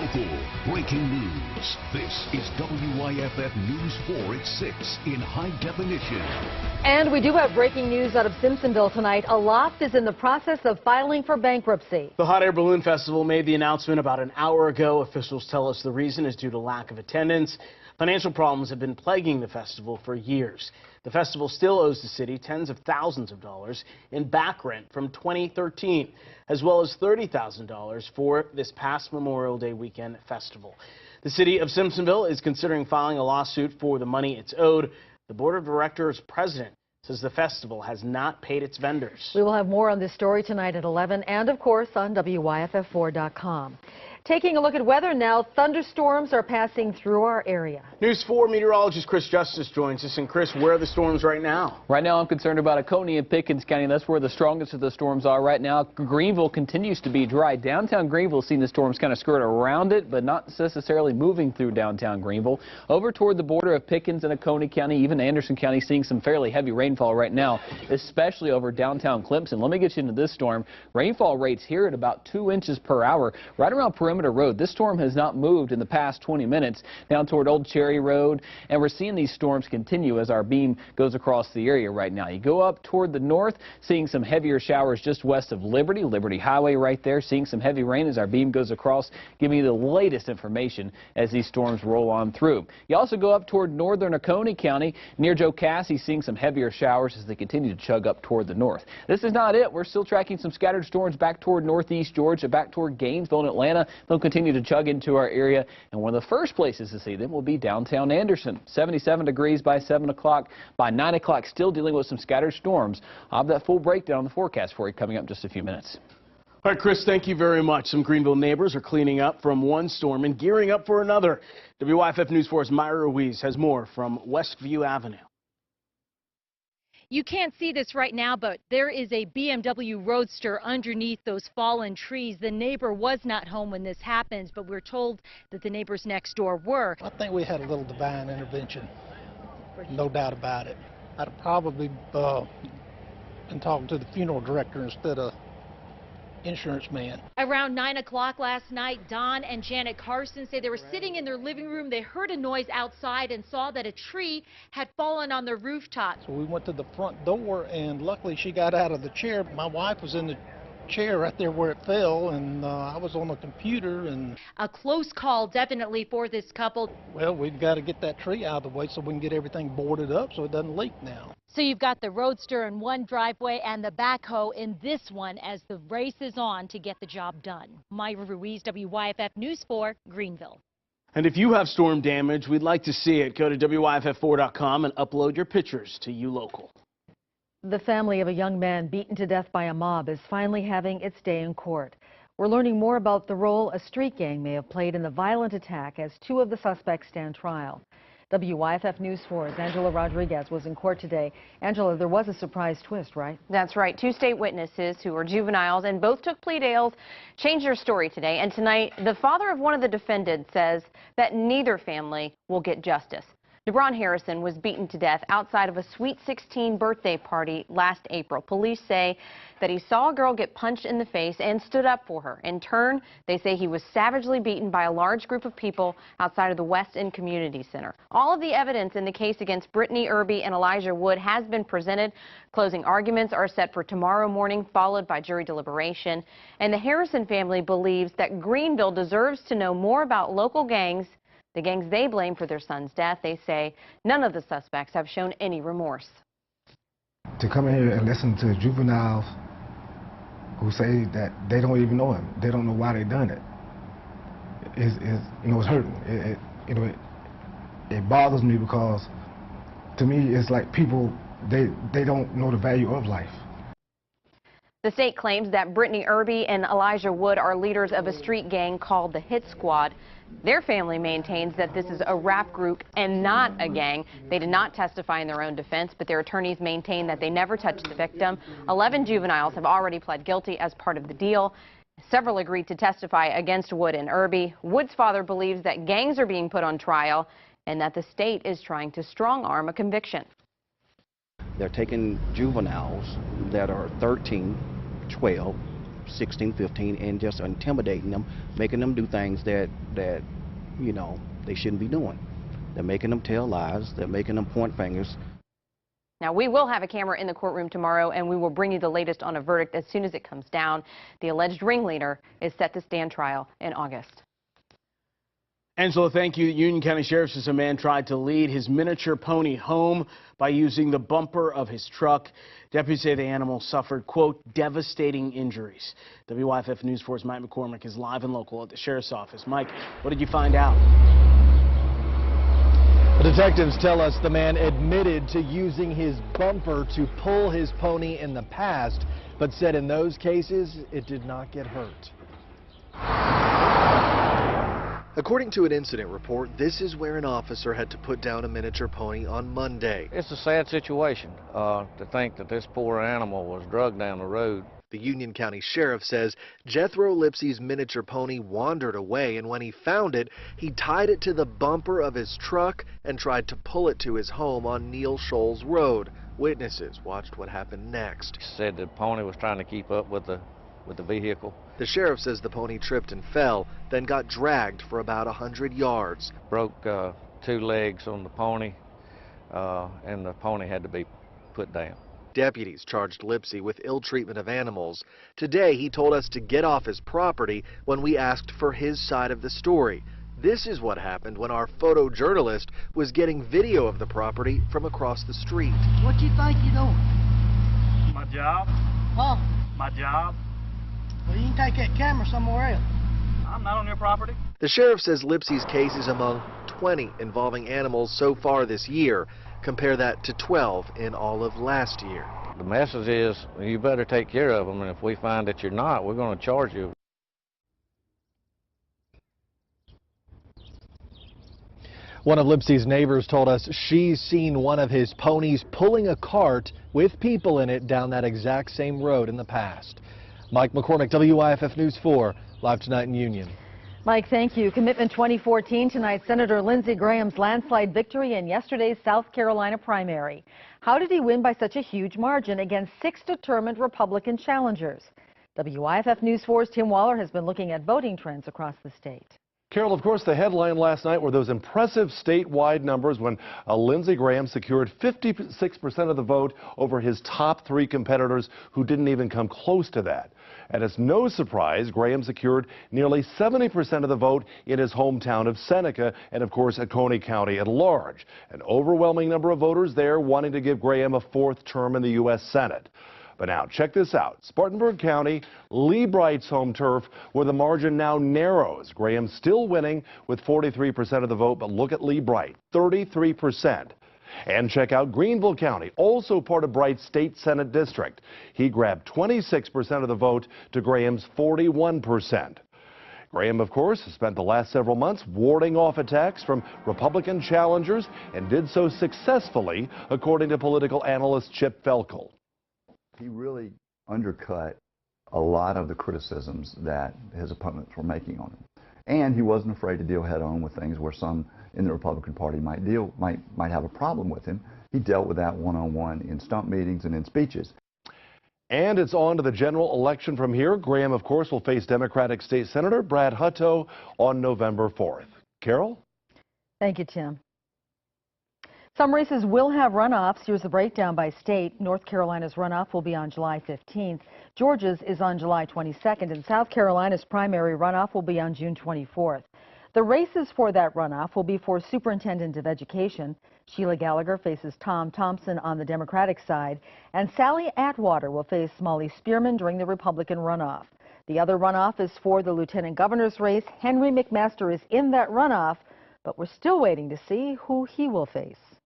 Local breaking news. This is WYFF News 4 at 6 in high definition. And we do have breaking news out of Simpsonville tonight. Aloft is in the process of filing for bankruptcy. The Hot Air Balloon Festival made the announcement about an hour ago. Officials tell us the reason is due to lack of attendance. Financial problems have been plaguing the festival for years. The festival still owes the city tens of thousands of dollars in back rent from 2013, as well as $30,000 for this past Memorial Day weekend festival. The city of Simpsonville is considering filing a lawsuit for the money it's owed. The board of directors president says the festival has not paid its vendors. We will have more on this story tonight at 11 and, of course, on WYFF4.com. Taking a look at weather now, thunderstorms are passing through our area. News 4 meteorologist Chris Justice joins us. And Chris, where are the storms right now? Right now I'm concerned about Oconee and Pickens County. That's where the strongest of the storms are right now. Greenville continues to be dry. Downtown Greenville seeing the storms kind of skirt around it, but not necessarily moving through downtown Greenville. Over toward the border of Pickens and Oconee County, even Anderson County seeing some fairly heavy rainfall right now, especially over downtown Clemson. Let me get you into this storm. Rainfall rates here at about 2 inches per hour right around Perimeter Road. This storm has not moved in the past 20 minutes down toward Old Cherry Road, and we're seeing these storms continue as our beam goes across the area right now. You go up toward the north, seeing some heavier showers just west of Liberty Highway right there, seeing some heavy rain as our beam goes across, giving you the latest information as these storms roll on through. You also go up toward northern Oconee County near Jocassee, seeing some heavier showers as they continue to chug up toward the north. This is not it. We're still tracking some scattered storms back toward northeast Georgia, back toward Gainesville and Atlanta. They'll continue to chug into our area, and one of the first places to see them will be downtown Anderson. 77 degrees by 7 o'clock. By 9 o'clock, still dealing with some scattered storms. I'll have that full breakdown on the forecast for you coming up in just a few minutes. All right, Chris, thank you very much. Some Greenville neighbors are cleaning up from one storm and gearing up for another. WYFF News 4's Myra Ruiz has more from Westview Avenue. You can't see this right now, but there is a BMW Roadster underneath those fallen trees. The neighbor was not home when this happens, but we're told that the neighbors next door were. I think we had a little divine intervention, no doubt about it. I'd have probably been talking to the funeral director instead of insurance man. Around 9 o'clock last night, Don and Janet Carson say they were sitting in their living room. They heard a noise outside and saw that a tree had fallen on their rooftop. So we went to the front door, and luckily she got out of the chair. My wife was in the chair right there where it fell, and I was on the computer. And a close call definitely for this couple. Well, we've got to get that tree out of the way so we can get everything boarded up so it doesn't leak now. So you've got the Roadster in one driveway and the backhoe in this one as the race is on to get the job done. Myra Ruiz, WYFF News 4, Greenville. And if you have storm damage, we'd like to see it. Go to WYFF4.com and upload your pictures to YouLocal. The family of a young man beaten to death by a mob is finally having its day in court. We're learning more about the role a street gang may have played in the violent attack as 2 of the suspects stand trial. WYFF News 4's Angela Rodriguez was in court today. Angela, there was a surprise twist, right? That's right. 2 state witnesses who were juveniles and both took plea deals changed their story today. And tonight, the father of one of the defendants says that neither family will get justice. DeBron Harrison was beaten to death outside of a Sweet 16 birthday party last April. Police say that he saw a girl get punched in the face and stood up for her. In turn, they say he was savagely beaten by a large group of people outside of the West End Community Center. All of the evidence in the case against Brittany Irby and Elijah Wood has been presented. Closing arguments are set for tomorrow morning, followed by jury deliberation. And the Harrison family believes that Greenville deserves to know more about local gangs, the gangs they blame for their son's death. They say none of the suspects have shown any remorse. To come in here and listen to juveniles who say that they don't even know him, they don't know why they done it, it's hurting. It bothers me because to me it's like people, they don't know the value of life. The state claims that Brittany Irby and Elijah Wood are leaders of a street gang called the Hit Squad. Their family maintains that this is a rap group and not a gang. They did not testify in their own defense, but their attorneys maintain that they never touched the victim. 11 juveniles have already pled guilty as part of the deal. Several agreed to testify against Wood and Irby. Wood's father believes that gangs are being put on trial and that the state is trying to strong-arm a conviction. They're taking juveniles that are 13, 12, 16, 15, and just intimidating them, making them do things that you know, they shouldn't be doing. They're making them tell lies. They're making them point fingers. Now, we will have a camera in the courtroom tomorrow, and we will bring you the latest on a verdict as soon as it comes down. The alleged ringleader is set to stand trial in August. Angela, thank you. Union County Sheriff says a man tried to lead his miniature pony home by using the bumper of his truck. Deputies say the animal suffered, quote, devastating injuries. WYFF News 4's Mike McCormick is live and local at the Sheriff's Office. Mike, what did you find out? The detectives tell us the man admitted to using his bumper to pull his pony in the past, but said in those cases it did not get hurt. According to an incident report, this is where an officer had to put down a miniature pony on Monday. It's a sad situation to think that this poor animal was drugged down the road. The Union County Sheriff says Jethro Lipsey's miniature pony wandered away, and when he found it, he tied it to the bumper of his truck and tried to pull it to his home on Neal Shoals Road. Witnesses watched what happened next. He said the pony was trying to keep up with the vehicle. The sheriff says the pony tripped and fell, then got dragged for about 100 yards. Broke 2 legs on the pony, and the pony had to be put down. Deputies charged Lipsey with ill treatment of animals. Today, he told us to get off his property when we asked for his side of the story. This is what happened when our photojournalist was getting video of the property from across the street. What you think you doing? My job. Huh? My job. Well, you can take that camera somewhere else. I'm not on your property. The sheriff says Lipsey's case is among 20 involving animals so far this year. Compare that to 12 in all of last year. The message is you better take care of them, and if we find that you're not, we're going to charge you. One of Lipsey's neighbors told us she's seen one of his ponies pulling a cart with people in it down that exact same road in the past. Mike McCormick, WYFF News 4, live tonight in Union. Mike, thank you. Commitment 2014 tonight, Senator Lindsey Graham's landslide victory in yesterday's South Carolina primary. How did he win by such a huge margin against 6 determined Republican challengers? WYFF News 4's Tim Waller has been looking at voting trends across the state. Carol, of course, the headline last night were those impressive statewide numbers when Lindsey Graham secured 56% of the vote over his top 3 competitors who didn't even come close to that. And it's no surprise Graham secured nearly 70% of the vote in his hometown of Seneca and, of course, Oconee County at large. An overwhelming number of voters there wanting to give Graham a 4th term in the U.S. Senate. But now, check this out. Spartanburg County, Lee Bright's home turf, where the margin now narrows. Graham still winning with 43% of the vote, but look at Lee Bright, 33%. And check out Greenville County, also part of Bright's state Senate district. He grabbed 26% of the vote to Graham's 41%. Graham, of course, has spent the last several months warding off attacks from Republican challengers and did so successfully, according to political analyst Chip Felkel. He really undercut a lot of the criticisms that his opponents were making on him. And he wasn't afraid to deal head on with things where some in the Republican Party might have a problem with him. He dealt with that one-on-one in stump meetings and in speeches. And it's on to the general election from here. Graham, of course, will face Democratic State Senator Brad Hutto on November 4th. Carol? Thank you, Tim. Some races will have runoffs. Here's the breakdown by state. North Carolina's runoff will be on July 15th. Georgia's is on July 22nd, and South Carolina's primary runoff will be on June 24th. The races for that runoff will be for Superintendent of Education. Sheila Gallagher faces Tom Thompson on the Democratic side, and Sally Atwater will face Molly Spearman during the Republican runoff. The other runoff is for the Lieutenant Governor's race. Henry McMaster is in that runoff, but we're still waiting to see who he will face.